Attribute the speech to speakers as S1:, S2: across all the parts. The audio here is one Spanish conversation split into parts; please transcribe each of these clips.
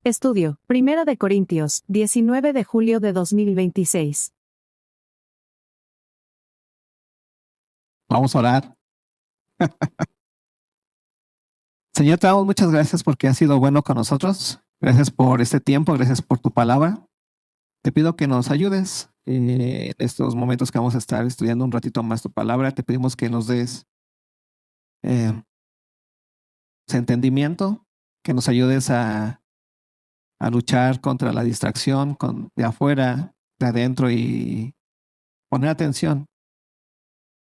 S1: Estudio, Primera de Corintios, 19 de julio de 2026.
S2: Vamos a orar. Señor, te damos muchas gracias porque has sido bueno con nosotros. Gracias por este tiempo, gracias por tu palabra. Te pido que nos ayudes en estos momentos que vamos a estar estudiando un ratito más tu palabra. Te pedimos que nos des ese entendimiento, que nos ayudes a luchar contra la distracción de afuera, de adentro y poner atención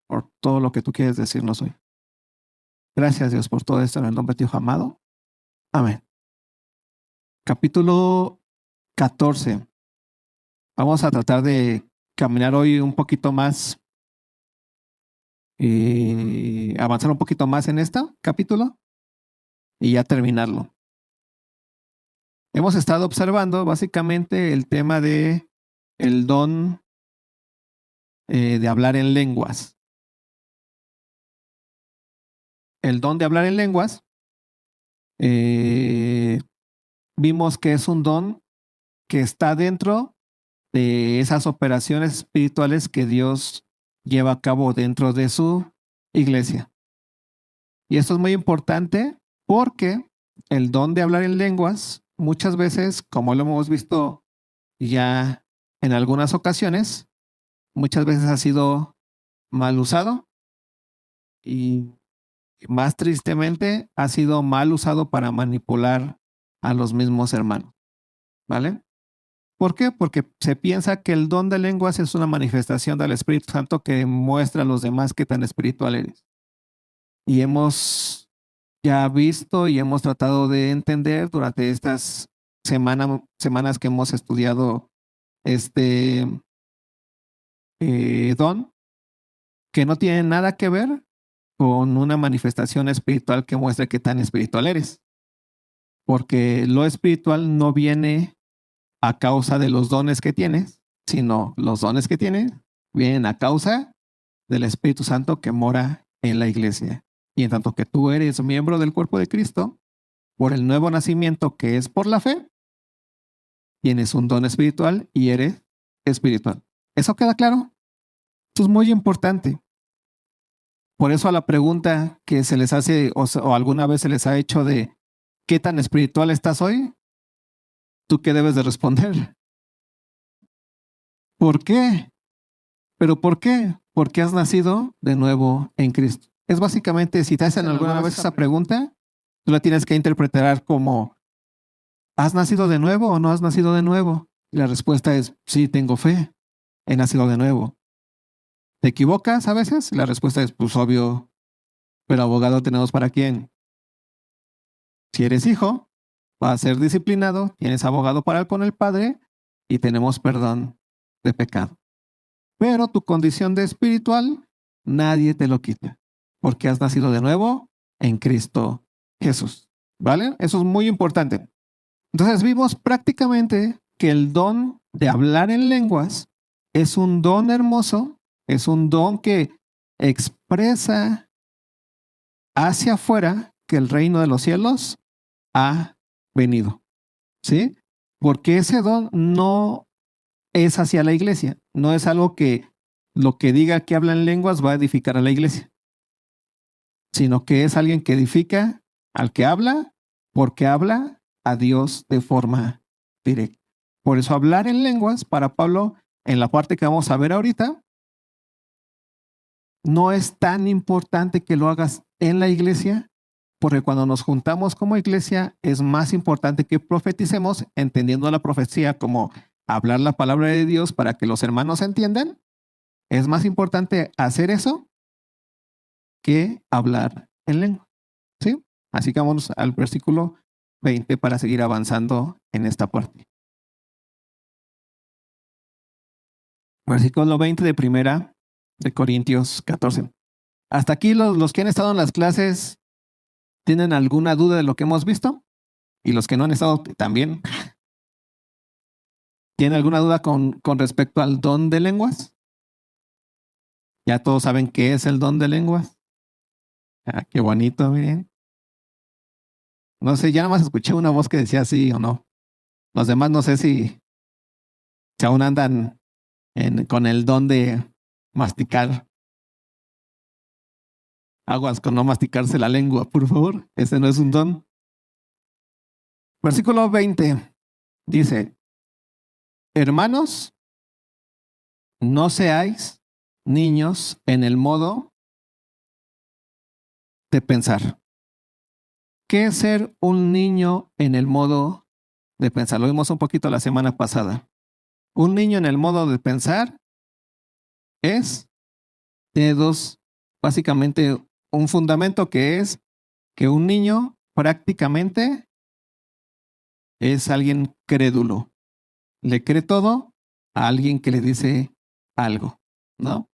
S2: por todo lo que tú quieres decirnos hoy. Gracias, Dios, por todo esto en el nombre de tu Hijo amado. Amén. Capítulo 14. Vamos a tratar de caminar hoy un poquito más y avanzar un poquito más en este capítulo y ya terminarlo. Hemos estado observando básicamente el tema de el don de hablar en lenguas. El don de hablar en lenguas, vimos que es un don que está dentro de esas operaciones espirituales que Dios lleva a cabo dentro de su iglesia. Y esto es muy importante porque el don de hablar en lenguas, muchas veces, como lo hemos visto ya en algunas ocasiones, muchas veces ha sido mal usado y más tristemente ha sido mal usado para manipular a los mismos hermanos. ¿Vale? ¿Por qué? Porque se piensa que el don de lenguas es una manifestación del Espíritu Santo que muestra a los demás qué tan espiritual eres. Y hemos ya visto y hemos tratado de entender durante estas semanas que hemos estudiado este don, que no tiene nada que ver con una manifestación espiritual que muestre qué tan espiritual eres. Porque lo espiritual no viene a causa de los dones que tienes, sino los dones que tienes vienen a causa del Espíritu Santo que mora en la iglesia. Y en tanto que tú eres miembro del cuerpo de Cristo, por el nuevo nacimiento que es por la fe, tienes un don espiritual y eres espiritual. ¿Eso queda claro? Esto es muy importante. Por eso a la pregunta que se les hace o alguna vez se les ha hecho de ¿qué tan espiritual estás hoy? ¿Tú qué debes de responder? ¿Por qué? ¿Pero por qué? Porque has nacido de nuevo en Cristo. Es básicamente, si te hacen alguna vez esa pregunta, tú la tienes que interpretar como ¿has nacido de nuevo o no has nacido de nuevo? Y la respuesta es sí, tengo fe, he nacido de nuevo. ¿Te equivocas a veces? La respuesta es pues obvio, pero abogado tenemos para quién. Si eres hijo, vas a ser disciplinado, tienes abogado para con el Padre y tenemos perdón de pecado. Pero tu condición de espiritual, nadie te lo quita, porque has nacido de nuevo en Cristo Jesús. ¿Vale? Eso es muy importante. Entonces vimos prácticamente que el don de hablar en lenguas es un don hermoso, es un don que expresa hacia afuera que el reino de los cielos ha venido. ¿Sí? Porque ese don no es hacia la iglesia, no es algo que lo que diga que habla en lenguas va a edificar a la iglesia, sino que es alguien que edifica al que habla porque habla a Dios de forma directa. Por eso hablar en lenguas para Pablo, en la parte que vamos a ver ahorita, no es tan importante que lo hagas en la iglesia, porque cuando nos juntamos como iglesia es más importante que profeticemos, entendiendo la profecía como hablar la palabra de Dios para que los hermanos entiendan. Es más importante hacer eso que hablar en lengua. ¿Sí? Así que vamos al versículo 20 para seguir avanzando en esta parte. Versículo 20 de Primera de Corintios 14. Hasta aquí los que han estado en las clases, ¿tienen alguna duda de lo que hemos visto? Y los que no han estado también. ¿Tienen alguna duda con respecto al don de lenguas? ¿Ya todos saben qué es el don de lenguas? Ah, qué bonito, miren. No sé, ya nada más escuché una voz que decía sí o no. Los demás no sé si aún andan con el don de masticar. Aguas con no masticarse la lengua, por favor. Ese no es un don. Versículo 20 dice, hermanos, no seáis niños en el modo de pensar. ¿Qué es ser un niño en el modo de pensar? Lo vimos un poquito la semana pasada. Un niño en el modo de pensar tiene dos, básicamente un fundamento que es que un niño prácticamente es alguien crédulo. Le cree todo a alguien que le dice algo, ¿no?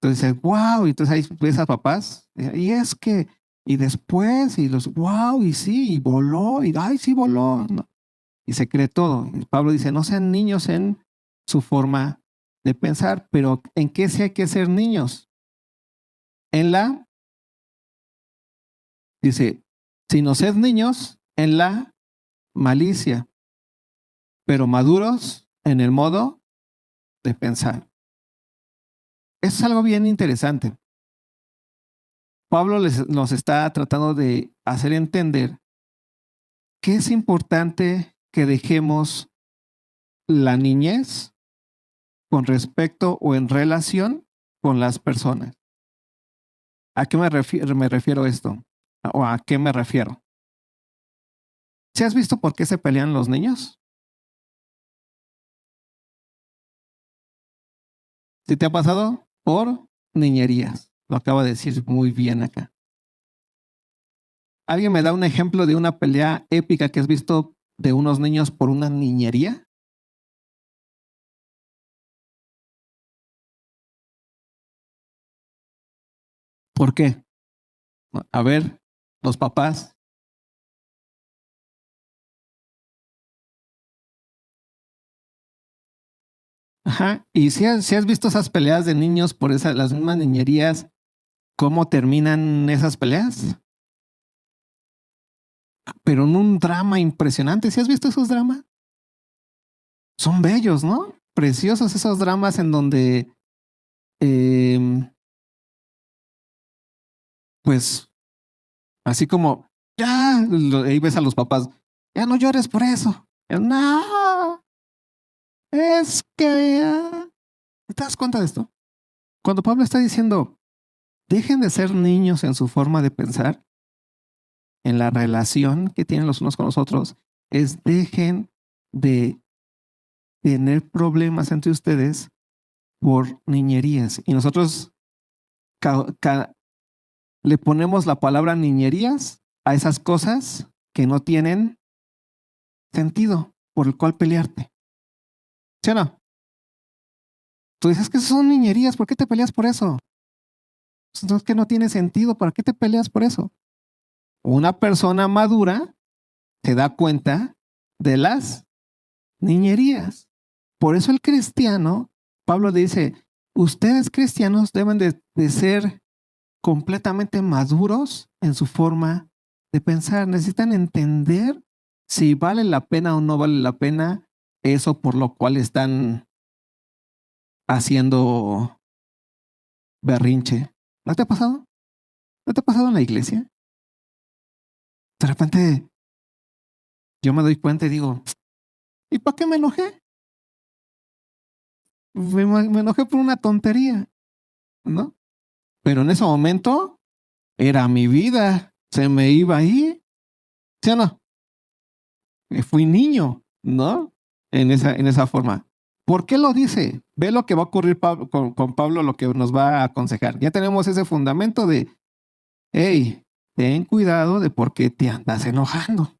S2: Entonces, wow, y entonces ahí ves a papás, y es que, y después, y los, wow, y sí, y voló, y ay, sí voló, ¿no? Y se cree todo. Y Pablo dice, no sean niños en su forma de pensar, pero ¿en qué sí hay que ser niños? Dice, si no sed niños, en la malicia, pero maduros en el modo de pensar. Eso es algo bien interesante. Pablo nos está tratando de hacer entender que es importante que dejemos la niñez con respecto o en relación con las personas. ¿A qué me refiero esto? ¿O a qué me refiero? ¿Sí has visto por qué se pelean los niños? ¿Sí te ha pasado? Por niñerías. Lo acaba de decir muy bien acá. ¿Alguien me da un ejemplo de una pelea épica que has visto de unos niños por una niñería? ¿Por qué? A ver, los papás. Ajá. Y si has visto esas peleas de niños por las mismas niñerías, ¿cómo terminan esas peleas? Pero en un drama impresionante. ¿Sí has visto esos dramas? Son bellos, ¿no? Preciosos esos dramas en donde, pues, así como, ya, ahí ves a los papás, ya no llores por eso. No, es que ¿te das cuenta de esto? Cuando Pablo está diciendo, dejen de ser niños en su forma de pensar, en la relación que tienen los unos con los otros, es dejen de tener problemas entre ustedes por niñerías. Y nosotros le ponemos la palabra niñerías a esas cosas que no tienen sentido por el cual pelearte. ¿Sí o no? Tú dices que son niñerías, ¿por qué te peleas por eso? No, es que no tiene sentido, ¿para qué te peleas por eso? Una persona madura se da cuenta de las niñerías. Por eso el cristiano, Pablo dice, ustedes cristianos deben de ser completamente maduros en su forma de pensar. Necesitan entender si vale la pena o no vale la pena eso por lo cual están haciendo berrinche. ¿No te ha pasado? ¿No te ha pasado en la iglesia? De repente yo me doy cuenta y digo, ¿y para qué me enojé? Me enojé por una tontería, ¿no? Pero en ese momento era mi vida, se me iba ahí, ¿sí o no? Fui niño, ¿no? En esa forma. ¿Por qué lo dice? Ve lo que va a ocurrir con Pablo, lo que nos va a aconsejar. Ya tenemos ese fundamento de, hey, ten cuidado de por qué te andas enojando.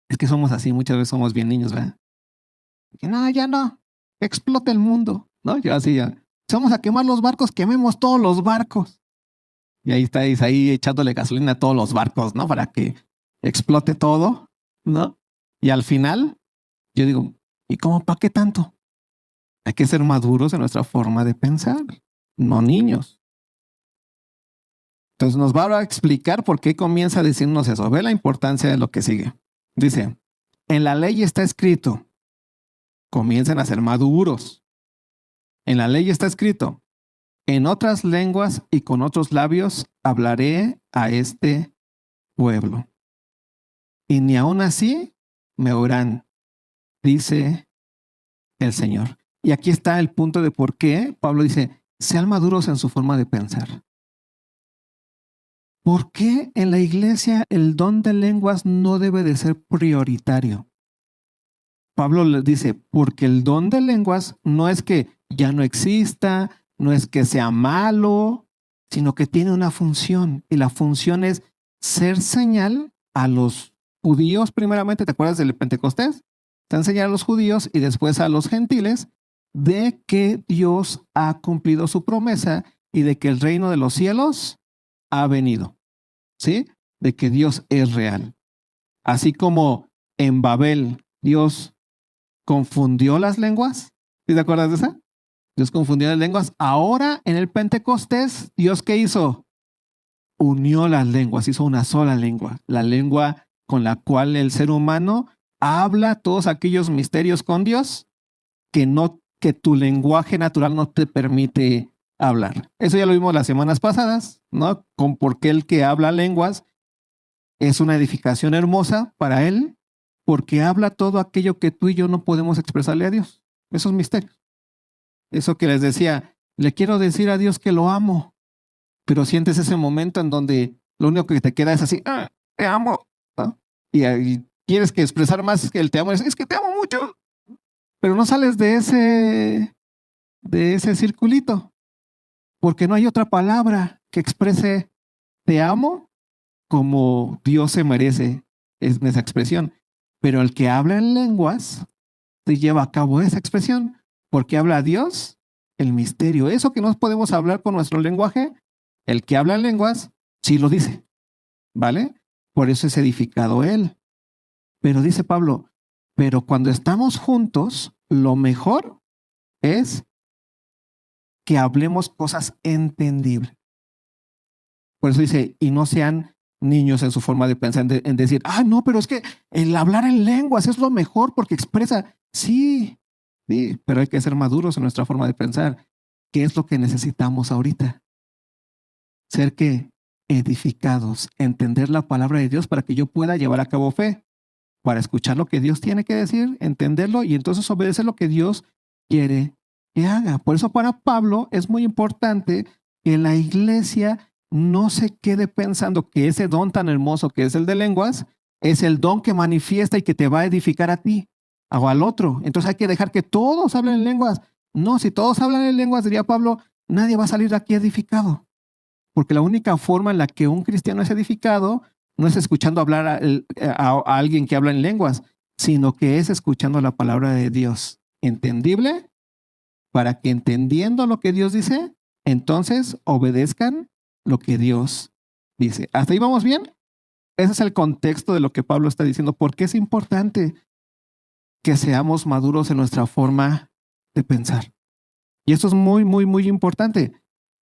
S2: Es que somos así, muchas veces somos bien niños, ¿verdad? Que no, ya no, explota el mundo, ¿no? Yo así ya, si vamos a quemar los barcos, quememos todos los barcos. Y ahí estáis ahí echándole gasolina a todos los barcos, ¿no? Para que explote todo, ¿no? Y al final, yo digo, ¿y cómo para qué tanto? Hay que ser maduros en nuestra forma de pensar, no niños. Entonces nos va a explicar por qué comienza a decirnos eso. Ve la importancia de lo que sigue. Dice, En la ley está escrito, comiencen a ser maduros. En la ley está escrito, en otras lenguas y con otros labios hablaré a este pueblo. Y ni aun así me oirán, dice el Señor. Y aquí está el punto de por qué Pablo dice, sean maduros en su forma de pensar. ¿Por qué en la iglesia el don de lenguas no debe de ser prioritario? Pablo le dice, porque el don de lenguas no es que ya no exista, no es que sea malo, sino que tiene una función. Y la función es ser señal a los judíos primeramente. ¿Te acuerdas del Pentecostés? Te enseñar a los judíos y después a los gentiles de que Dios ha cumplido su promesa y de que el reino de los cielos ha venido. ¿Sí? De que Dios es real. Así como en Babel Dios confundió las lenguas. ¿Sí te acuerdas de esa? Dios confundió las lenguas. Ahora en el Pentecostés, ¿Dios qué hizo? Unió las lenguas, hizo una sola lengua. La lengua con la cual el ser humano habla todos aquellos misterios con Dios que tu lenguaje natural no te permite hablar. Eso ya lo vimos las semanas pasadas, ¿no? Con por qué el que habla lenguas es una edificación hermosa para él, porque habla todo aquello que tú y yo no podemos expresarle a Dios. Esos misterios. Eso que les decía, le quiero decir a Dios que lo amo, pero sientes ese momento en donde lo único que te queda es así, te amo, ¿no? Y quieres que expresar más que el te amo, es que te amo mucho, pero no sales de ese circulito, porque no hay otra palabra que exprese te amo como Dios se merece en esa expresión. Pero el que habla en lenguas te lleva a cabo esa expresión, porque habla a Dios el misterio. Eso que no podemos hablar con nuestro lenguaje, el que habla en lenguas sí lo dice, ¿vale? Por eso es edificado él. Pero dice Pablo, pero cuando estamos juntos, lo mejor es que hablemos cosas entendibles. Por eso dice, y no sean niños en su forma de pensar, en decir, no, pero es que el hablar en lenguas es lo mejor porque expresa. Sí, pero hay que ser maduros en nuestra forma de pensar. ¿Qué es lo que necesitamos ahorita? Ser que edificados, entender la palabra de Dios para que yo pueda llevar a cabo fe, para escuchar lo que Dios tiene que decir, entenderlo y entonces obedecer lo que Dios quiere que haga. Por eso para Pablo es muy importante que la iglesia no se quede pensando que ese don tan hermoso que es el de lenguas es el don que manifiesta y que te va a edificar a ti o al otro. Entonces hay que dejar que todos hablen en lenguas. No, si todos hablan en lenguas, diría Pablo, nadie va a salir de aquí edificado. Porque la única forma en la que un cristiano es edificado no es escuchando hablar a alguien que habla en lenguas, sino que es escuchando la palabra de Dios entendible para que entendiendo lo que Dios dice, entonces obedezcan lo que Dios dice. ¿Hasta ahí vamos bien? Ese es el contexto de lo que Pablo está diciendo. ¿Por qué es importante que seamos maduros en nuestra forma de pensar? Y esto es muy, muy, muy importante,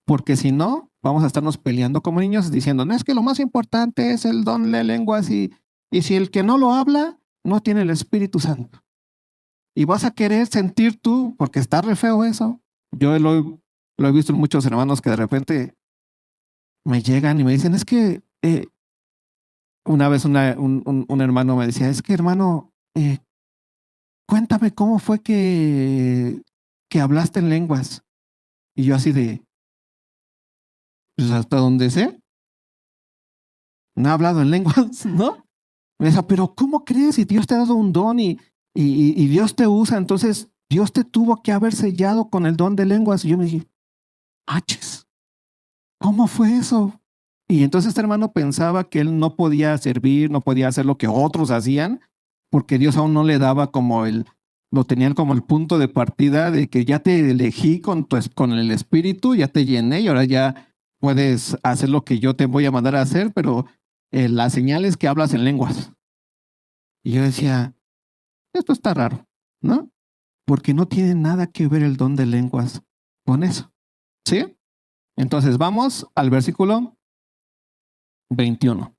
S2: porque si no, vamos a estarnos peleando como niños diciendo, no, es que lo más importante es el don de lenguas y si el que no lo habla no tiene el Espíritu Santo. Y vas a querer sentir tú, porque está re feo eso. Yo lo he visto en muchos hermanos que de repente me llegan y me dicen, es que una vez un hermano me decía, es que hermano, cuéntame cómo fue que hablaste en lenguas. Y yo así de, pues hasta donde sé, no he hablado en lenguas, ¿no? Me decía, pero ¿cómo crees? Si Dios te ha dado un don y Dios te usa, entonces Dios te tuvo que haber sellado con el don de lenguas. Y yo me dije, ¡aches! ¿Cómo fue eso? Y entonces este hermano pensaba que él no podía servir, no podía hacer lo que otros hacían, porque Dios aún no le daba lo tenían como el punto de partida de que ya te elegí con el Espíritu, ya te llené y ahora ya puedes hacer lo que yo te voy a mandar a hacer, pero la señal es que hablas en lenguas. Y yo decía, esto está raro, ¿no? Porque no tiene nada que ver el don de lenguas con eso. ¿Sí? Entonces vamos al versículo 21.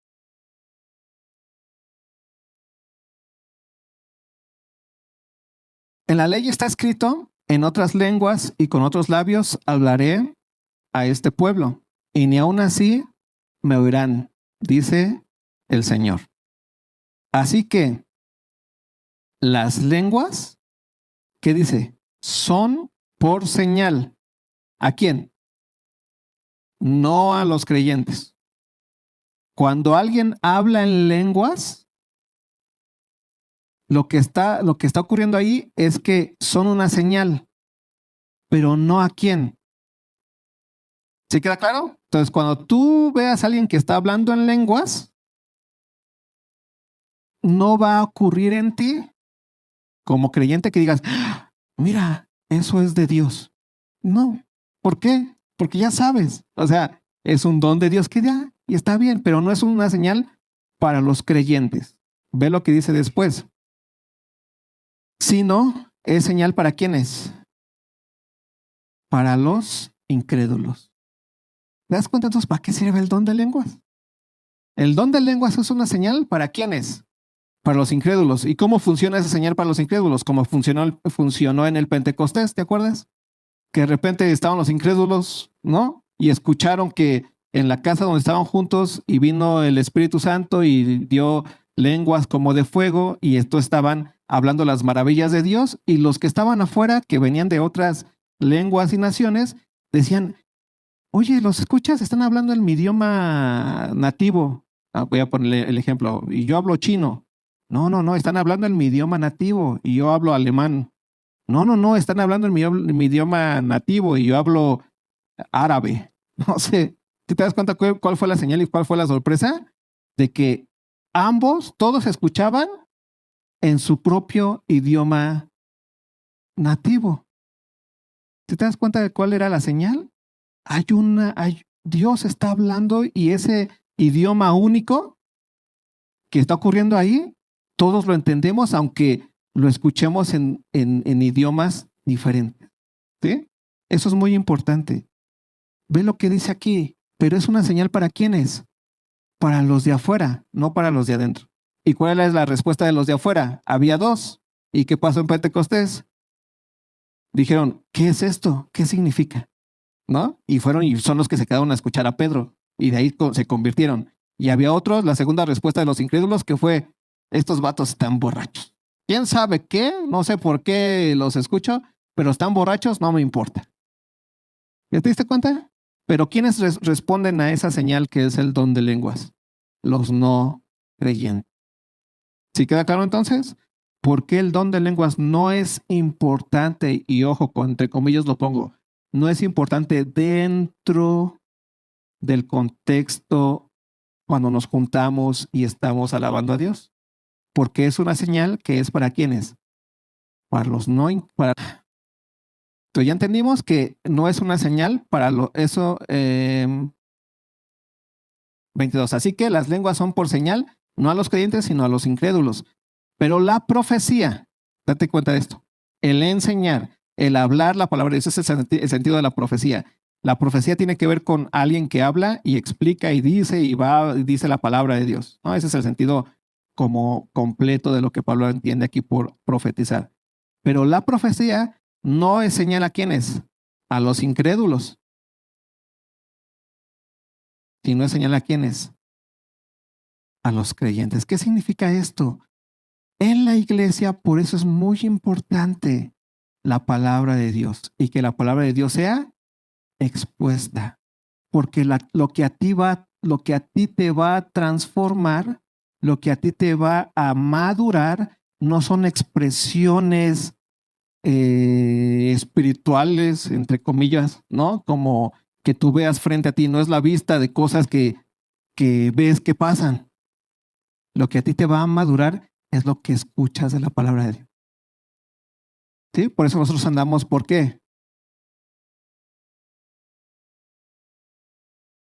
S2: En la ley está escrito, en otras lenguas y con otros labios hablaré a este pueblo, y ni aun así me oirán, dice el Señor. Así que las lenguas, ¿qué dice? Son por señal. ¿A quién? No a los creyentes. Cuando alguien habla en lenguas, lo que está ocurriendo ahí es que son una señal, pero no a quién. ¿Sí queda claro? Entonces, cuando tú veas a alguien que está hablando en lenguas, no va a ocurrir en ti como creyente que digas, "Ah, mira, eso es de Dios". No. ¿Por qué? Porque ya sabes. O sea, es un don de Dios que ya, y está bien, pero no es una señal para los creyentes. Ve lo que dice después. Sino es señal para quiénes? Para los incrédulos. ¿Te das cuenta entonces para qué sirve el don de lenguas? El don de lenguas es una señal para quiénes? Para los incrédulos. ¿Y cómo funciona esa señal para los incrédulos? Como funcionó en el Pentecostés, ¿te acuerdas? Que de repente estaban los incrédulos, ¿no? Y escucharon que en la casa donde estaban juntos y vino el Espíritu Santo y dio lenguas como de fuego, y esto estaban hablando las maravillas de Dios, y los que estaban afuera, que venían de otras lenguas y naciones, decían, oye, ¿los escuchas? Están hablando en mi idioma nativo. Voy a ponerle el ejemplo. Y yo hablo chino. No, están hablando en mi idioma nativo y yo hablo alemán. No, están hablando en mi idioma nativo y yo hablo árabe. No sé, ¿te das cuenta cuál fue la señal y cuál fue la sorpresa? De que todos escuchaban en su propio idioma nativo. ¿Te das cuenta de cuál era la señal? Dios está hablando, y ese idioma único que está ocurriendo ahí, todos lo entendemos, aunque lo escuchemos en idiomas diferentes. ¿Sí? Eso es muy importante. Ve lo que dice aquí, pero es una señal para quiénes? Para los de afuera, no para los de adentro. ¿Y cuál es la respuesta de los de afuera? Había dos. ¿Y qué pasó en Pentecostés? Dijeron, ¿qué es esto? ¿Qué significa? ¿No? Y son los que se quedaron a escuchar a Pedro, y de ahí se convirtieron. Y había otros, la segunda respuesta de los incrédulos, que fue, estos vatos están borrachos. ¿Quién sabe qué? No sé por qué los escucho, pero están borrachos, no me importa. ¿Ya te diste cuenta? Pero ¿quiénes responden a esa señal que es el don de lenguas? Los no creyentes. ¿Sí queda claro entonces? ¿Por qué el don de lenguas no es importante? Y ojo, entre comillas lo pongo, no es importante dentro del contexto cuando nos juntamos y estamos alabando a Dios. Porque es una señal que es para quiénes? Para los no. Entonces ya entendimos que no es una señal para eso. 22. Así que las lenguas son por señal, no a los creyentes, sino a los incrédulos. Pero la profecía, date cuenta de esto, el enseñar, el hablar la palabra de Dios, ese es el sentido de la profecía. La profecía tiene que ver con alguien que habla y explica y dice y dice la palabra de Dios, ¿no? Ese es el sentido como completo de lo que Pablo entiende aquí por profetizar. Pero la profecía no es señal a quiénes, a los incrédulos, sino es señal a quiénes, a los creyentes. ¿Qué significa esto? En la iglesia, por eso es muy importante la palabra de Dios, y que la palabra de Dios sea expuesta, porque lo que a ti te va a transformar, lo que a ti te va a madurar, no son expresiones espirituales, entre comillas, ¿no? Como que tú veas frente a ti, no es la vista de cosas que ves que pasan. Lo que a ti te va a madurar es lo que escuchas de la palabra de Dios. ¿Sí? Por eso nosotros andamos, ¿por qué?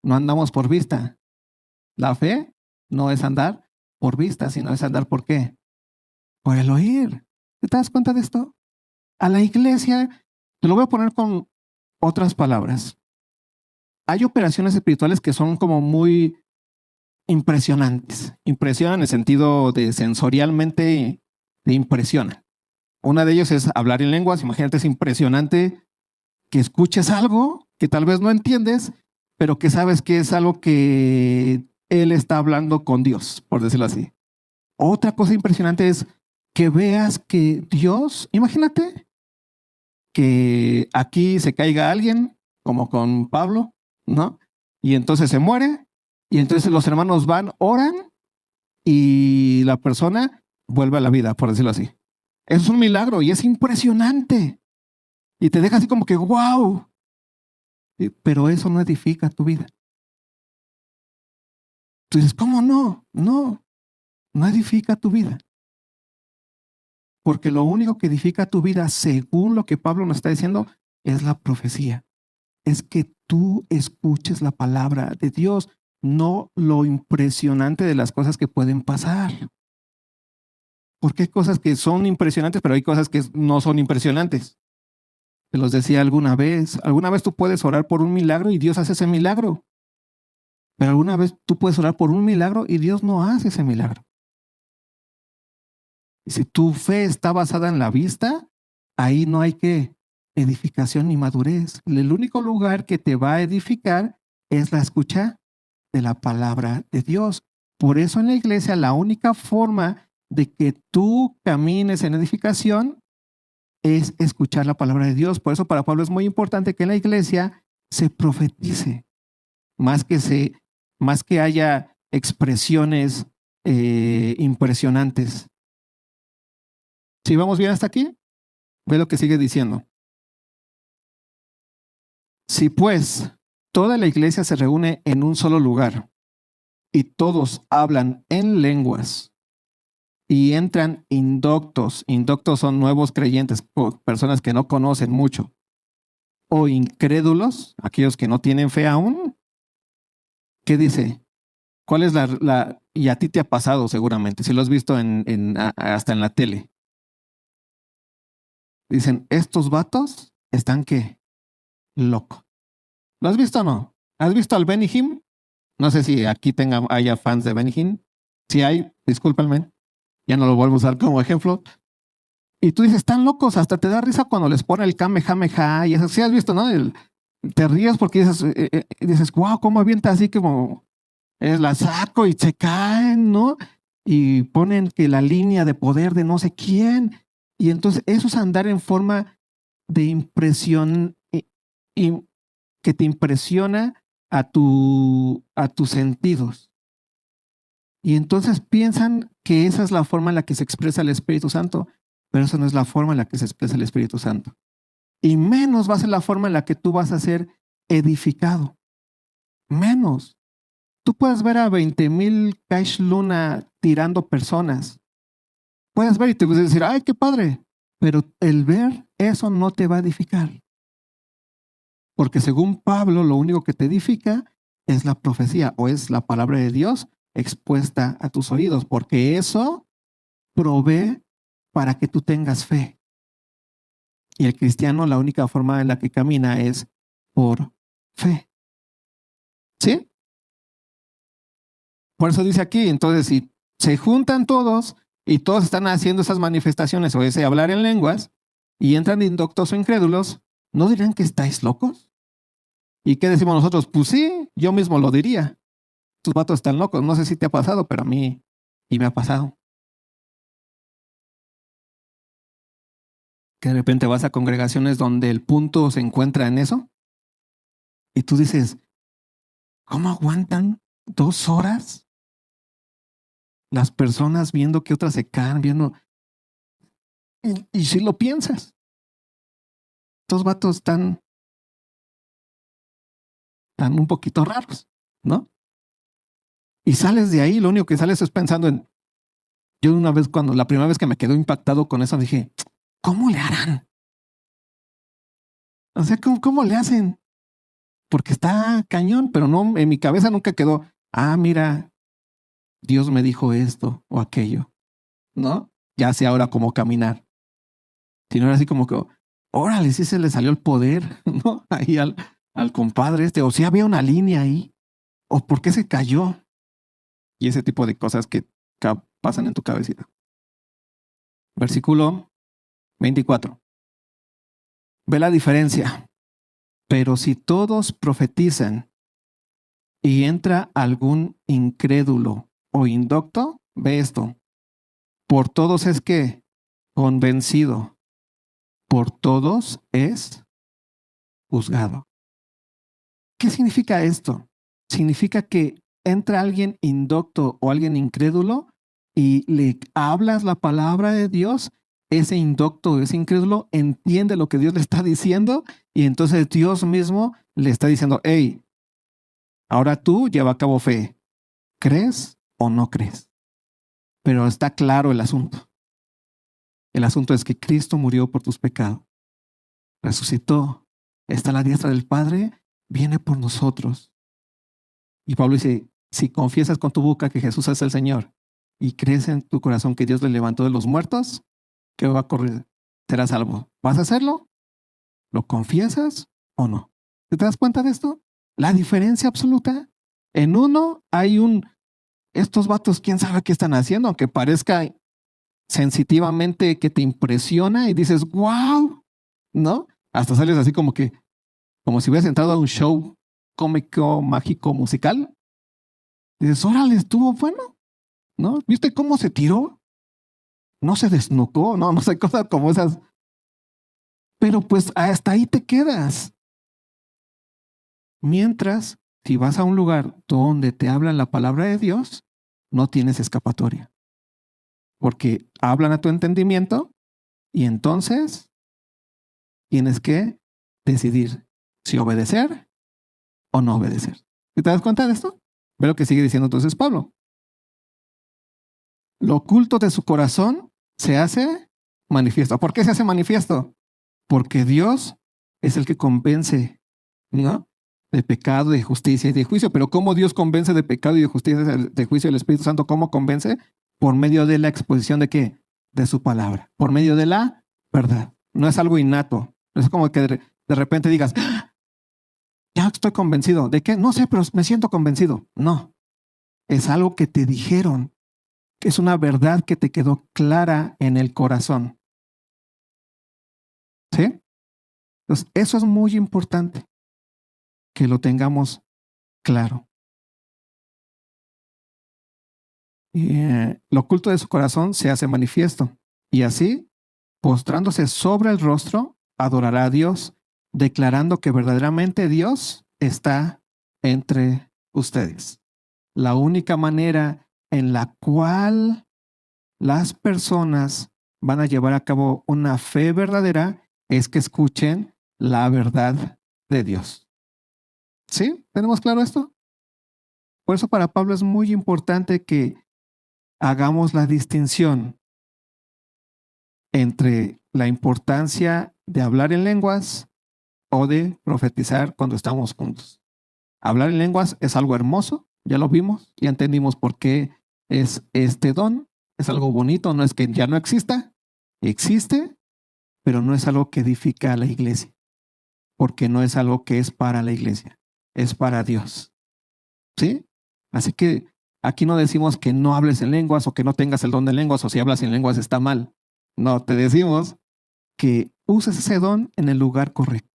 S2: No andamos por vista. La fe no es andar por vista, sino es andar ¿por qué? Por el oír. ¿Te das cuenta de esto? A la iglesia, te lo voy a poner con otras palabras. Hay operaciones espirituales que son como muy impresionantes. Impresionan en el sentido de sensorialmente te impresionan. Una de ellas es hablar en lenguas. Imagínate, es impresionante que escuches algo que tal vez no entiendes, pero que sabes que es algo que Él está hablando con Dios, por decirlo así. Otra cosa impresionante es que veas que Dios, imagínate que aquí se caiga alguien, como con Pablo, ¿no? Y entonces se muere, y entonces los hermanos van, oran, y la persona vuelve a la vida, por decirlo así. Eso es un milagro y es impresionante. Y te deja así como que, wow. Pero eso no edifica tu vida. Tú dices, ¿cómo no? No edifica tu vida. Porque lo único que edifica tu vida, según lo que Pablo nos está diciendo, es la profecía. Es que tú escuches la palabra de Dios, no lo impresionante de las cosas que pueden pasar. Porque hay cosas que son impresionantes, pero hay cosas que no son impresionantes. Te los decía alguna vez. Alguna vez tú puedes orar por un milagro y Dios hace ese milagro. Pero alguna vez tú puedes orar por un milagro y Dios no hace ese milagro. Y si tu fe está basada en la vista, ahí no hay que edificación ni madurez. El único lugar que te va a edificar es la escucha de la palabra de Dios. Por eso en la iglesia la única forma de que tú camines en edificación es escuchar la palabra de Dios. Por eso para Pablo es muy importante que en la iglesia se profetice, más que haya expresiones impresionantes. Si vamos bien hasta aquí, ve lo que sigue diciendo. Si pues toda la iglesia se reúne en un solo lugar y todos hablan en lenguas y entran indoctos son nuevos creyentes, o personas que no conocen mucho, o incrédulos, aquellos que no tienen fe aún, ¿qué dice? ¿Cuál es y a ti te ha pasado seguramente, si lo has visto hasta en la tele? Dicen, estos vatos están ¿qué? Locos. ¿Lo has visto o no? ¿Has visto al Benny Hinn? No sé si aquí haya fans de Benny Hinn. Si hay, discúlpenme. Ya no lo vuelvo a usar como ejemplo. Y tú dices, están locos, hasta te da risa cuando les pone el Kamehameha y eso. Sí has visto, ¿no? Te ríes porque dices, wow, cómo avienta así como la saco y se caen, ¿no? Y ponen que la línea de poder de no sé quién. Y entonces eso es andar en forma de impresión y que te impresiona a tus sentidos. Y entonces piensan que esa es la forma en la que se expresa el Espíritu Santo, pero esa no es la forma en la que se expresa el Espíritu Santo. Y menos va a ser la forma en la que tú vas a ser edificado. Menos. Tú puedes ver a 20,000 Cash Luna tirando personas. Puedes ver y te vas a decir, ¡ay, qué padre! Pero el ver eso no te va a edificar. Porque según Pablo, lo único que te edifica es la profecía o es la palabra de Dios expuesta a tus oídos, porque eso provee para que tú tengas fe. Y el cristiano, la única forma en la que camina es por fe. ¿Sí? Por eso dice aquí, entonces, si se juntan todos y todos están haciendo esas manifestaciones o ese hablar en lenguas y entran indoctos o incrédulos, ¿no dirán que estáis locos? ¿Y qué decimos nosotros? Pues sí, yo mismo lo diría. Tus vatos están locos. No sé si te ha pasado, pero a mí y me ha pasado. Que de repente vas a congregaciones donde el punto se encuentra en eso y tú dices, ¿cómo aguantan 2 horas las personas viendo que otras se caen, viendo? Y si lo piensas, estos vatos están un poquito raros, ¿no? Y sales de ahí, lo único que sales es pensando en, yo una vez la primera vez que me quedé impactado con eso, dije, ¿cómo le harán? O sea, ¿cómo le hacen? Porque está cañón, pero no, en mi cabeza nunca quedó, mira, Dios me dijo esto o aquello, ¿no? Ya sé ahora cómo caminar. Sino era así como que, órale, sí se le salió el poder, ¿no? Ahí al compadre o si había una línea ahí, o por qué se cayó. Y ese tipo de cosas que pasan en tu cabecita. Versículo 24. Ve la diferencia. Pero si todos profetizan y entra algún incrédulo o indocto, ve esto. Por todos es que convencido, por todos es juzgado. ¿Qué significa esto? Significa que entra alguien indocto o alguien incrédulo y le hablas la palabra de Dios, ese indocto, ese incrédulo entiende lo que Dios le está diciendo y entonces Dios mismo le está diciendo, hey, ahora tú lleva a cabo fe. ¿Crees o no crees? Pero está claro el asunto. El asunto es que Cristo murió por tus pecados, resucitó, está a la diestra del Padre, viene por nosotros. Y Pablo dice, si confiesas con tu boca que Jesús es el Señor y crees en tu corazón que Dios le levantó de los muertos, ¿qué va a ocurrir? Serás salvo. ¿Vas a hacerlo? ¿Lo confiesas o no? ¿Te das cuenta de esto? La diferencia absoluta. En uno hay estos vatos, quién sabe qué están haciendo, aunque parezca sensitivamente que te impresiona y dices, wow, ¿no? Hasta sales así como si hubieras entrado a un show cómico, mágico, musical. Dices, órale, estuvo bueno, ¿no? ¿Viste cómo se tiró? No se desnucó, no sé, cosas como esas. Pero pues hasta ahí te quedas. Mientras, si vas a un lugar donde te hablan la palabra de Dios, no tienes escapatoria. Porque hablan a tu entendimiento y entonces tienes que decidir si obedecer o no obedecer. ¿Te das cuenta de esto? Ve lo que sigue diciendo entonces Pablo. Lo oculto de su corazón se hace manifiesto. ¿Por qué se hace manifiesto? Porque Dios es el que convence, ¿no? De pecado, de justicia y de juicio. Pero ¿cómo Dios convence de pecado y de justicia, de juicio el Espíritu Santo? ¿Cómo convence? Por medio de la exposición de ¿qué? De su palabra. Por medio de la verdad. No es algo innato. No es como que de repente digas, ¡ah! Ya estoy convencido. ¿De qué? No sé, pero me siento convencido. No. Es algo que te dijeron. Que es una verdad que te quedó clara en el corazón. ¿Sí? Entonces, eso es muy importante. Que lo tengamos claro. Lo oculto de su corazón se hace manifiesto. Y así, postrándose sobre el rostro, adorará a Dios, declarando que verdaderamente Dios está entre ustedes. La única manera en la cual las personas van a llevar a cabo una fe verdadera es que escuchen la verdad de Dios. ¿Sí? ¿Tenemos claro esto? Por eso para Pablo es muy importante que hagamos la distinción entre la importancia de hablar en lenguas o de profetizar cuando estamos juntos. Hablar en lenguas es algo hermoso, ya lo vimos, ya entendimos por qué es este don, es algo bonito, no es que ya no exista, existe, pero no es algo que edifica a la iglesia, porque no es algo que es para la iglesia, es para Dios. ¿Sí? Así que aquí no decimos que no hables en lenguas o que no tengas el don de lenguas o si hablas en lenguas está mal. No, te decimos que uses ese don en el lugar correcto.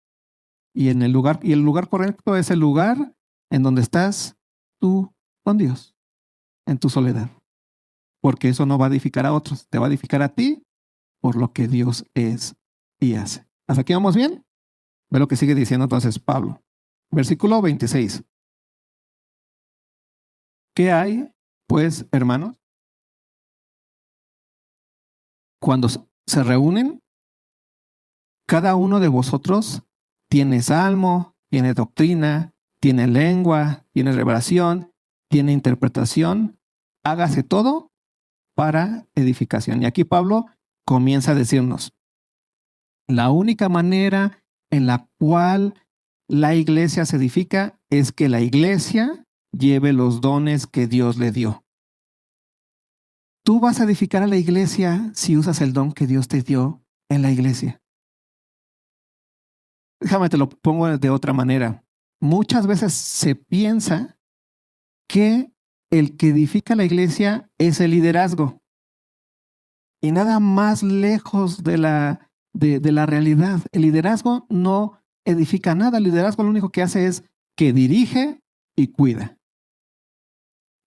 S2: Y el lugar correcto es el lugar en donde estás tú con Dios, en tu soledad. Porque eso no va a edificar a otros, te va a edificar a ti por lo que Dios es y hace. ¿Hasta aquí vamos bien? Ve lo que sigue diciendo entonces Pablo. Versículo 26. ¿Qué hay, pues, hermanos? Cuando se reúnen, cada uno de vosotros tiene salmo, tiene doctrina, tiene lengua, tiene revelación, tiene interpretación. Hágase todo para edificación. Y aquí Pablo comienza a decirnos, la única manera en la cual la iglesia se edifica es que la iglesia lleve los dones que Dios le dio. Tú vas a edificar a la iglesia si usas el don que Dios te dio en la iglesia. Déjame te lo pongo de otra manera. Muchas veces se piensa que el que edifica la iglesia es el liderazgo. Y nada más lejos de la de la realidad. El liderazgo no edifica nada. El liderazgo lo único que hace es que dirige y cuida.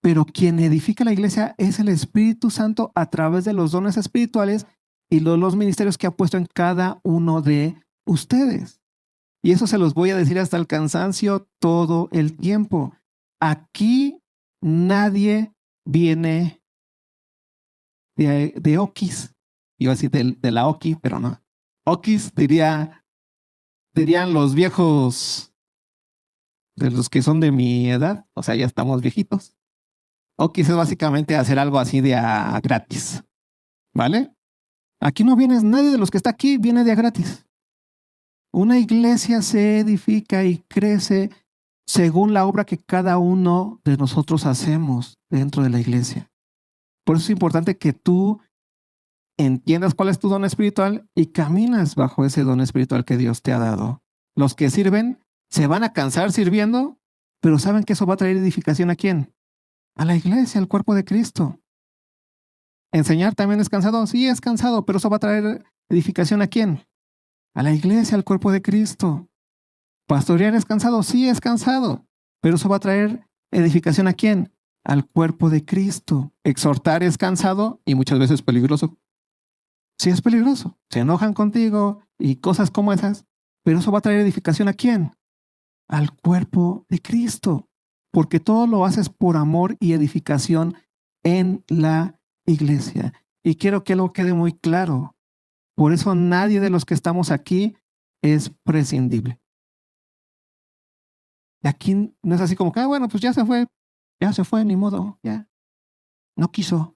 S2: Pero quien edifica la iglesia es el Espíritu Santo a través de los dones espirituales y los ministerios que ha puesto en cada uno de ustedes. Y eso se los voy a decir hasta el cansancio todo el tiempo. Aquí nadie viene de Okis. Iba a decir de la Oki, pero no. Okis dirían los viejos, de los que son de mi edad, o sea, ya estamos viejitos. Okis es básicamente hacer algo así de a gratis, ¿vale? Aquí no viene nadie de los que está aquí, viene de a gratis. Una iglesia se edifica y crece según la obra que cada uno de nosotros hacemos dentro de la iglesia. Por eso es importante que tú entiendas cuál es tu don espiritual y caminas bajo ese don espiritual que Dios te ha dado. Los que sirven se van a cansar sirviendo, pero saben que eso va a traer edificación ¿a quién? A la iglesia, al cuerpo de Cristo. ¿Enseñar también es cansado? Sí, es cansado, pero eso va a traer edificación ¿a quién? A la iglesia, al cuerpo de Cristo. ¿Pastorear es cansado? Sí, es cansado, pero eso va a traer edificación ¿a quién? Al cuerpo de Cristo. Exhortar es cansado y muchas veces peligroso. Sí, es peligroso. Se enojan contigo y cosas como esas, pero eso va a traer edificación ¿a quién? Al cuerpo de Cristo. Porque todo lo haces por amor y edificación en la iglesia. Y quiero que algo quede muy claro. Por eso nadie de los que estamos aquí es prescindible. Y aquí no es así como que, bueno, pues ya se fue, ni modo, ya. No quiso.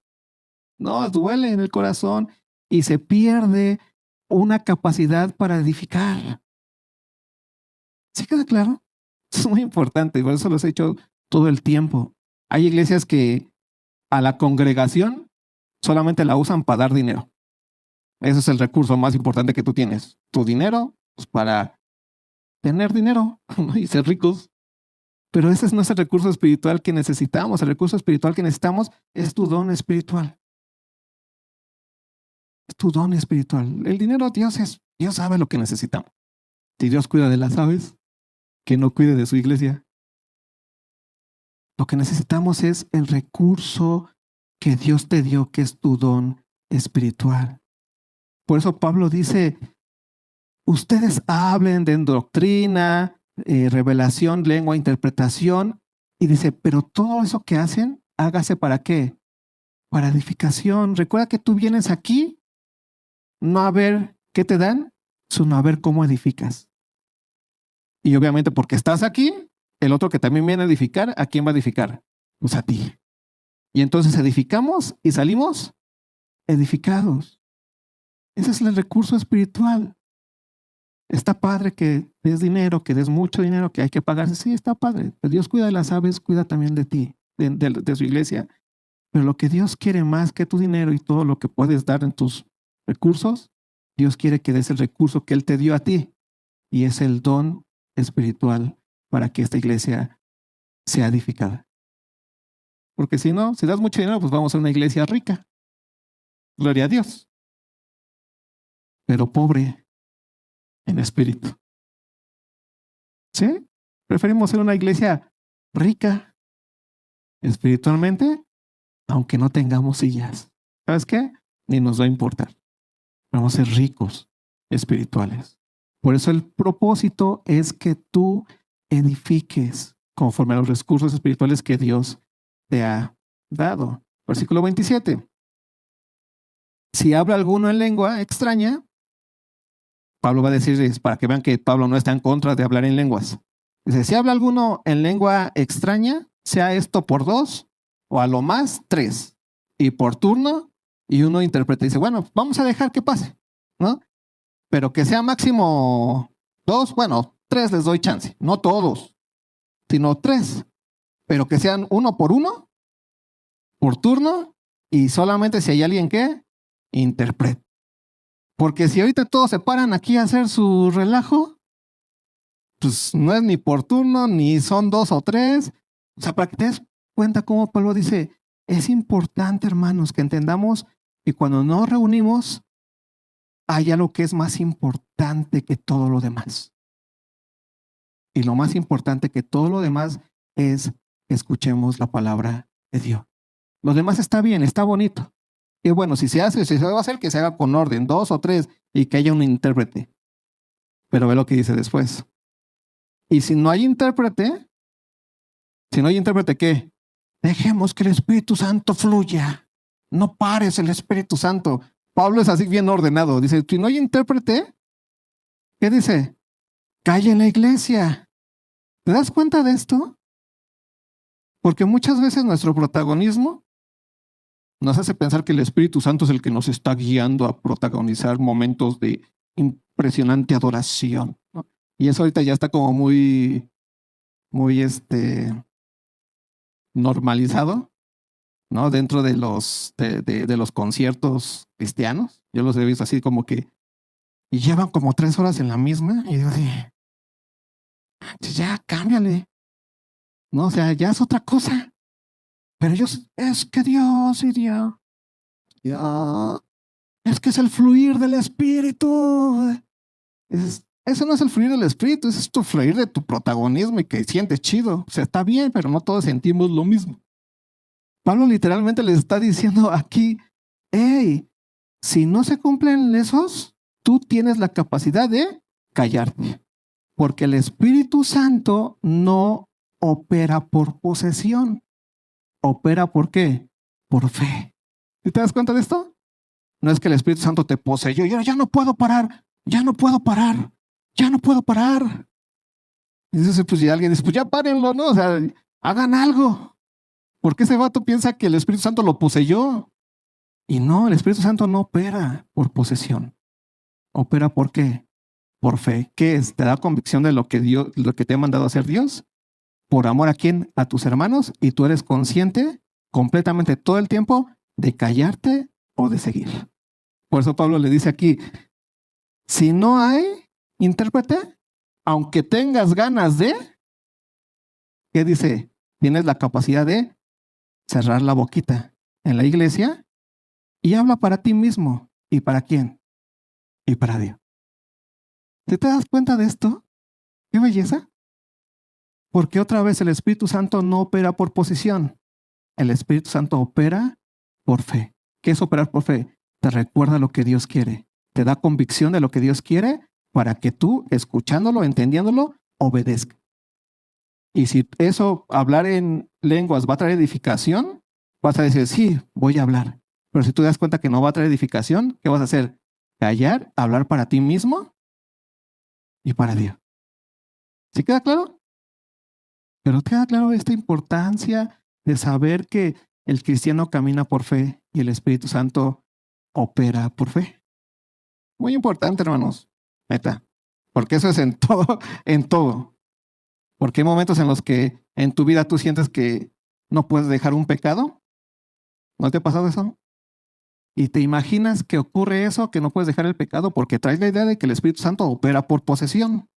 S2: No, duele en el corazón y se pierde una capacidad para edificar. ¿Sí queda claro? Eso es muy importante y por eso los he hecho todo el tiempo. Hay iglesias que a la congregación solamente la usan para dar dinero. Ese es el recurso más importante que tú tienes. Tu dinero, pues para tener dinero y ser ricos. Pero ese no es el recurso espiritual que necesitamos. El recurso espiritual que necesitamos es tu don espiritual. Es tu don espiritual. El dinero, Dios sabe lo que necesitamos. Si Dios cuida de las aves, que no cuide de su iglesia. Lo que necesitamos es el recurso que Dios te dio, que es tu don espiritual. Por eso Pablo dice, ustedes hablen de doctrina, revelación, lengua, interpretación, y dice, pero todo eso que hacen, hágase ¿para qué? Para edificación. Recuerda que tú vienes aquí, no a ver qué te dan, sino a ver cómo edificas. Y obviamente porque estás aquí, el otro que también viene a edificar, ¿a quién va a edificar? Pues a ti. Y entonces edificamos y salimos edificados. Ese es el recurso espiritual. Está padre que des dinero, que des mucho dinero, que hay que pagarse. Sí, está padre. Pero Dios cuida de las aves, cuida también de ti, de su iglesia. Pero lo que Dios quiere más que tu dinero y todo lo que puedes dar en tus recursos, Dios quiere que des el recurso que Él te dio a ti. Y es el don espiritual para que esta iglesia sea edificada. Porque si no, si das mucho dinero, pues vamos a una iglesia rica. Gloria a Dios. Pero pobre en espíritu. ¿Sí? Preferimos ser una iglesia rica espiritualmente, aunque no tengamos sillas. ¿Sabes qué? Ni nos va a importar. Vamos a ser ricos espirituales. Por eso el propósito es que tú edifiques conforme a los recursos espirituales que Dios te ha dado. Versículo 27. Si habla alguno en lengua extraña, Pablo va a decir, para que vean que Pablo no está en contra de hablar en lenguas. Dice, si habla alguno en lengua extraña, sea esto por 2 o a lo más 3 y por turno, y uno interpreta y dice, bueno, vamos a dejar que pase, ¿no? Pero que sea máximo 2, bueno, 3 les doy chance, no todos, sino 3, pero que sean 1 por 1, por turno, y solamente si hay alguien que interprete. Porque si ahorita todos se paran aquí a hacer su relajo, pues no es ni por turno, ni son 2 o 3. O sea, para que te des cuenta cómo Pablo dice, es importante, hermanos, que entendamos que cuando nos reunimos, hay algo que es más importante que todo lo demás. Y lo más importante que todo lo demás es que escuchemos la palabra de Dios. Lo demás está bien, está bonito. Y bueno, si se va a hacer, que se haga con orden, 2 o 3, y que haya un intérprete. Pero ve lo que dice después. Y si no hay intérprete, ¿qué? Dejemos que el Espíritu Santo fluya. No pares el Espíritu Santo. Pablo es así bien ordenado. Dice, si no hay intérprete, ¿qué dice? Calla en la iglesia. ¿Te das cuenta de esto? Porque muchas veces nuestro protagonismo nos hace pensar que el Espíritu Santo es el que nos está guiando a protagonizar momentos de impresionante adoración, ¿no? Y eso ahorita ya está como muy normalizado, ¿no? Dentro de los conciertos cristianos. Yo los he visto así como que y llevan como 3 horas en la misma y digo así, ya cámbiale, ¿no? O sea, ya es otra cosa. Pero ellos, es que Dios y Dios, es que es el fluir del Espíritu. Eso no es el fluir del Espíritu, eso es tu fluir de tu protagonismo y que sientes chido. O sea, está bien, pero no todos sentimos lo mismo. Pablo literalmente les está diciendo aquí, hey, si no se cumplen esos, tú tienes la capacidad de callarte. Porque el Espíritu Santo no opera por posesión. Opera ¿por qué? Por fe. ¿Sí te das cuenta de esto? No es que el Espíritu Santo te poseyó y ahora ya no puedo parar, ya no puedo parar, ya no puedo parar. Y entonces, pues, y alguien dice, pues ya párenlo, ¿no? O sea, hagan algo. Porque ese vato piensa que el Espíritu Santo lo poseyó. Y no, el Espíritu Santo no opera por posesión. Opera ¿por qué? Por fe. ¿Qué es? ¿Te da convicción de lo que Dios, lo que te ha mandado a hacer Dios? ¿Por amor a quién? A tus hermanos, y tú eres consciente completamente todo el tiempo de callarte o de seguir. Por eso Pablo le dice aquí, si no hay intérprete, aunque tengas ganas de, ¿qué dice? Tienes la capacidad de cerrar la boquita en la iglesia y habla para ti mismo. ¿Y para quién? Y para Dios. ¿Te das cuenta de esto? ¡Qué belleza! Porque otra vez el Espíritu Santo no opera por posición. El Espíritu Santo opera por fe. ¿Qué es operar por fe? Te recuerda lo que Dios quiere. Te da convicción de lo que Dios quiere para que tú, escuchándolo, entendiéndolo, obedezcas. Y si eso, hablar en lenguas, va a traer edificación, vas a decir, sí, voy a hablar. Pero si tú te das cuenta que no va a traer edificación, ¿qué vas a hacer? Callar, hablar para ti mismo y para Dios. ¿Sí queda claro? Pero queda claro esta importancia de saber que el cristiano camina por fe y el Espíritu Santo opera por fe. Muy importante, hermanos. Neta. Porque eso es en todo, en todo. Porque hay momentos en los que en tu vida tú sientes que no puedes dejar un pecado. ¿No te ha pasado eso? Y te imaginas que ocurre eso, que no puedes dejar el pecado porque traes la idea de que el Espíritu Santo opera por posesión.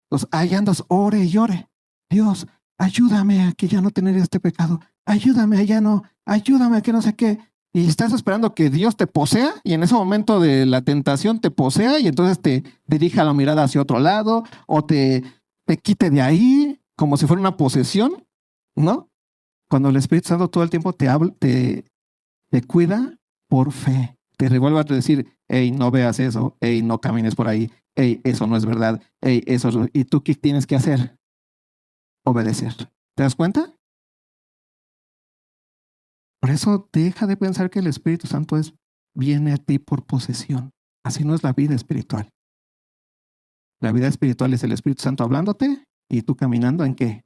S2: Entonces ahí andas, ore y ore. Dios, ayúdame a que ya no tener este pecado. Ayúdame a ya no, ayúdame a que no sé qué. Y estás esperando que Dios te posea y en ese momento de la tentación te posea y entonces te dirija la mirada hacia otro lado o te quite de ahí como si fuera una posesión, ¿no? Cuando el Espíritu Santo todo el tiempo te habla, te cuida por fe. Te revuelve a decir, hey, no veas eso, hey, no camines por ahí, hey, eso no es verdad, hey, eso no. ¿Y tú qué tienes que hacer? Obedecer. ¿Te das cuenta? Por eso deja de pensar que el Espíritu Santo viene a ti por posesión. Así no es la vida espiritual. La vida espiritual es el Espíritu Santo hablándote y tú caminando ¿en qué?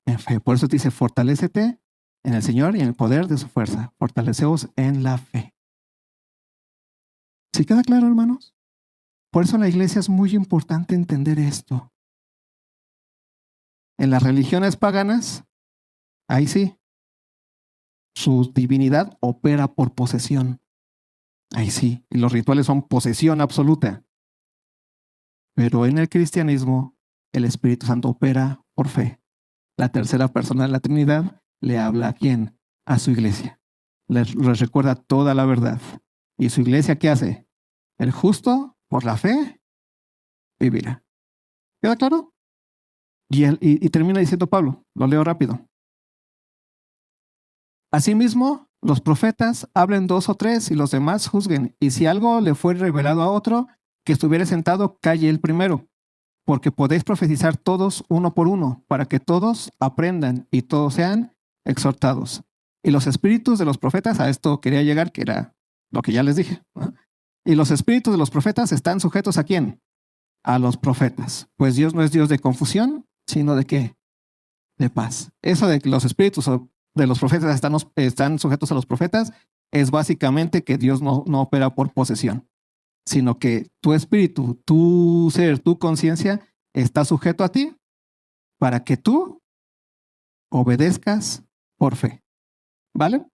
S2: En fe. Por eso te dice, fortalécete en el Señor y en el poder de su fuerza. Fortaleceos en la fe. ¿Sí queda claro, hermanos? Por eso en la iglesia es muy importante entender esto. En las religiones paganas, ahí sí, su divinidad opera por posesión. Ahí sí, y los rituales son posesión absoluta. Pero en el cristianismo, el Espíritu Santo opera por fe. La tercera persona de la Trinidad le habla ¿a quién? A su iglesia. Les recuerda toda la verdad. ¿Y su iglesia qué hace? El justo por la fe vivirá. ¿Queda claro? Y termina diciendo Pablo, lo leo rápido. Asimismo, los profetas hablen 2 o 3 y los demás juzguen. Y si algo le fue revelado a otro, que estuviera sentado, calle el primero. Porque podéis profetizar todos uno por uno, para que todos aprendan y todos sean exhortados. Y los espíritus de los profetas, a esto quería llegar, que era lo que ya les dije, ¿no? Y los espíritus de los profetas están sujetos ¿a quién? A los profetas. Pues Dios no es Dios de confusión, sino ¿de qué? De paz. Eso de que los espíritus de los profetas están sujetos a los profetas es básicamente que Dios no opera por posesión, sino que tu espíritu, tu ser, tu conciencia está sujeto a ti para que tú obedezcas por fe. ¿Vale?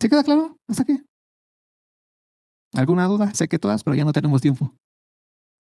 S2: ¿Sí queda claro hasta aquí? ¿Alguna duda? Sé que todas, pero ya no tenemos tiempo.